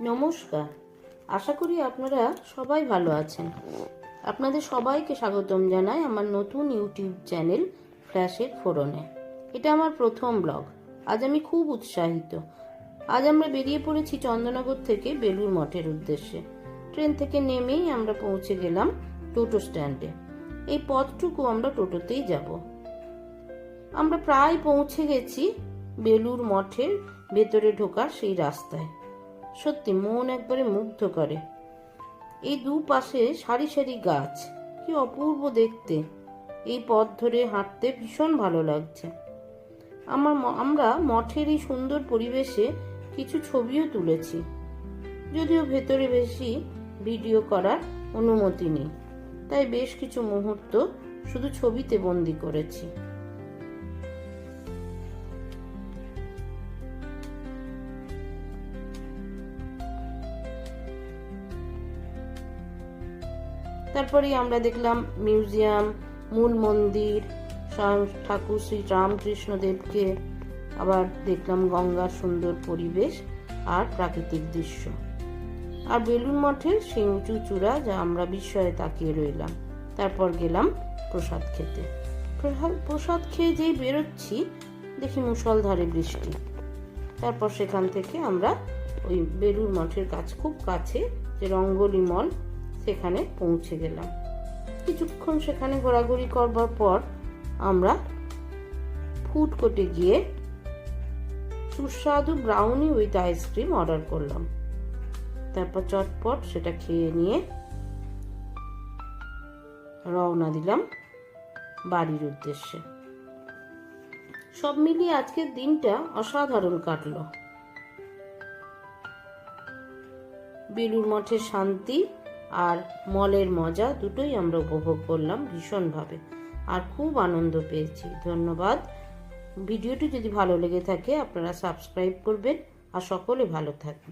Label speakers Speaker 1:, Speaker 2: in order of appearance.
Speaker 1: নমস্কার, আশা করি আপনারা সবাই ভালো আছেন। আপনাদের সবাইকে স্বাগতম জানাই আমার নতুন ইউটিউব চ্যানেল ফ্ল্যাশের ফোরনে। এটা আমার প্রথম ব্লগ। আজ আমি খুব উৎসাহিত। আজ আমরা বেরিয়ে পড়েছি চন্দননগর থেকে বেলুর মঠের উদ্দেশ্যে। ট্রেন থেকে নেমেই আমরা পৌঁছে গেলাম টোটো স্ট্যান্ডে। এই পথটুকু আমরা টোটোতেই যাব। আমরা প্রায় পৌঁছে গেছি বেলুর মঠের ভেতরে ঢোকার সেই রাস্তায়। সত্যি মন একবারে মুগ্ধ করে। এই দুপাশে সারি সারি গাছ, কি অপূর্ব দেখতে। এই পথ ধরে হাঁটতে ভীষণ ভালো লাগছে। আমরা মঠের এই সুন্দর পরিবেশে কিছু ছবিও তুলেছি, যদিও ভেতরে বেশি ভিডিও করার অনুমতি নেই, তাই বেশ কিছু মুহূর্ত শুধু ছবিতে বন্দি করেছি। তারপরে আমরা দেখলাম মিউজিয়াম, মূল মন্দির, স্বয়ং ঠাকুর শ্রী রামকৃষ্ণদেবকে, আবার দেখলাম গঙ্গার সুন্দর পরিবেশ আর প্রাকৃতিক দৃশ্য। আর বেলুর মঠের সেই উঁচু চূড়া, যা আমরা বিস্ময়ে তাকিয়ে রইলাম। তারপর গেলাম প্রসাদ খেতে। প্রসাদ খেয়ে যেই বেরোচ্ছি, দেখি মুষলধারে বৃষ্টি। তারপর সেখান থেকে আমরা ওই বেলুর মঠের খুব কাছে যে রঙ্গলি মল, সেখানে পৌঁছে গেলাম। কিছুক্ষণ সেখানে ঘোরাঘুরি করবার পর আমরা ফুড কোর্টে গিয়ে সুস্বাদু ব্রাউনি উইথ আইসক্রিম অর্ডার করলাম। তারপর চটপট সেটা খেয়ে নিয়ে রওনা দিলাম বাড়ির উদ্দেশ্যে। সব মিলিয়ে আজকের দিনটা অসাধারণ কাটলো। বেলুর মঠের শান্তি আর মলের মজা দুটোই আমরা উপভোগ করলাম ভীষণভাবে, আর খুব আনন্দ পেয়েছি। ধন্যবাদ। ভিডিওটি যদি ভালো লেগে থাকে আপনারা সাবস্ক্রাইব করবেন, আর সকলে ভালো থাকবেন।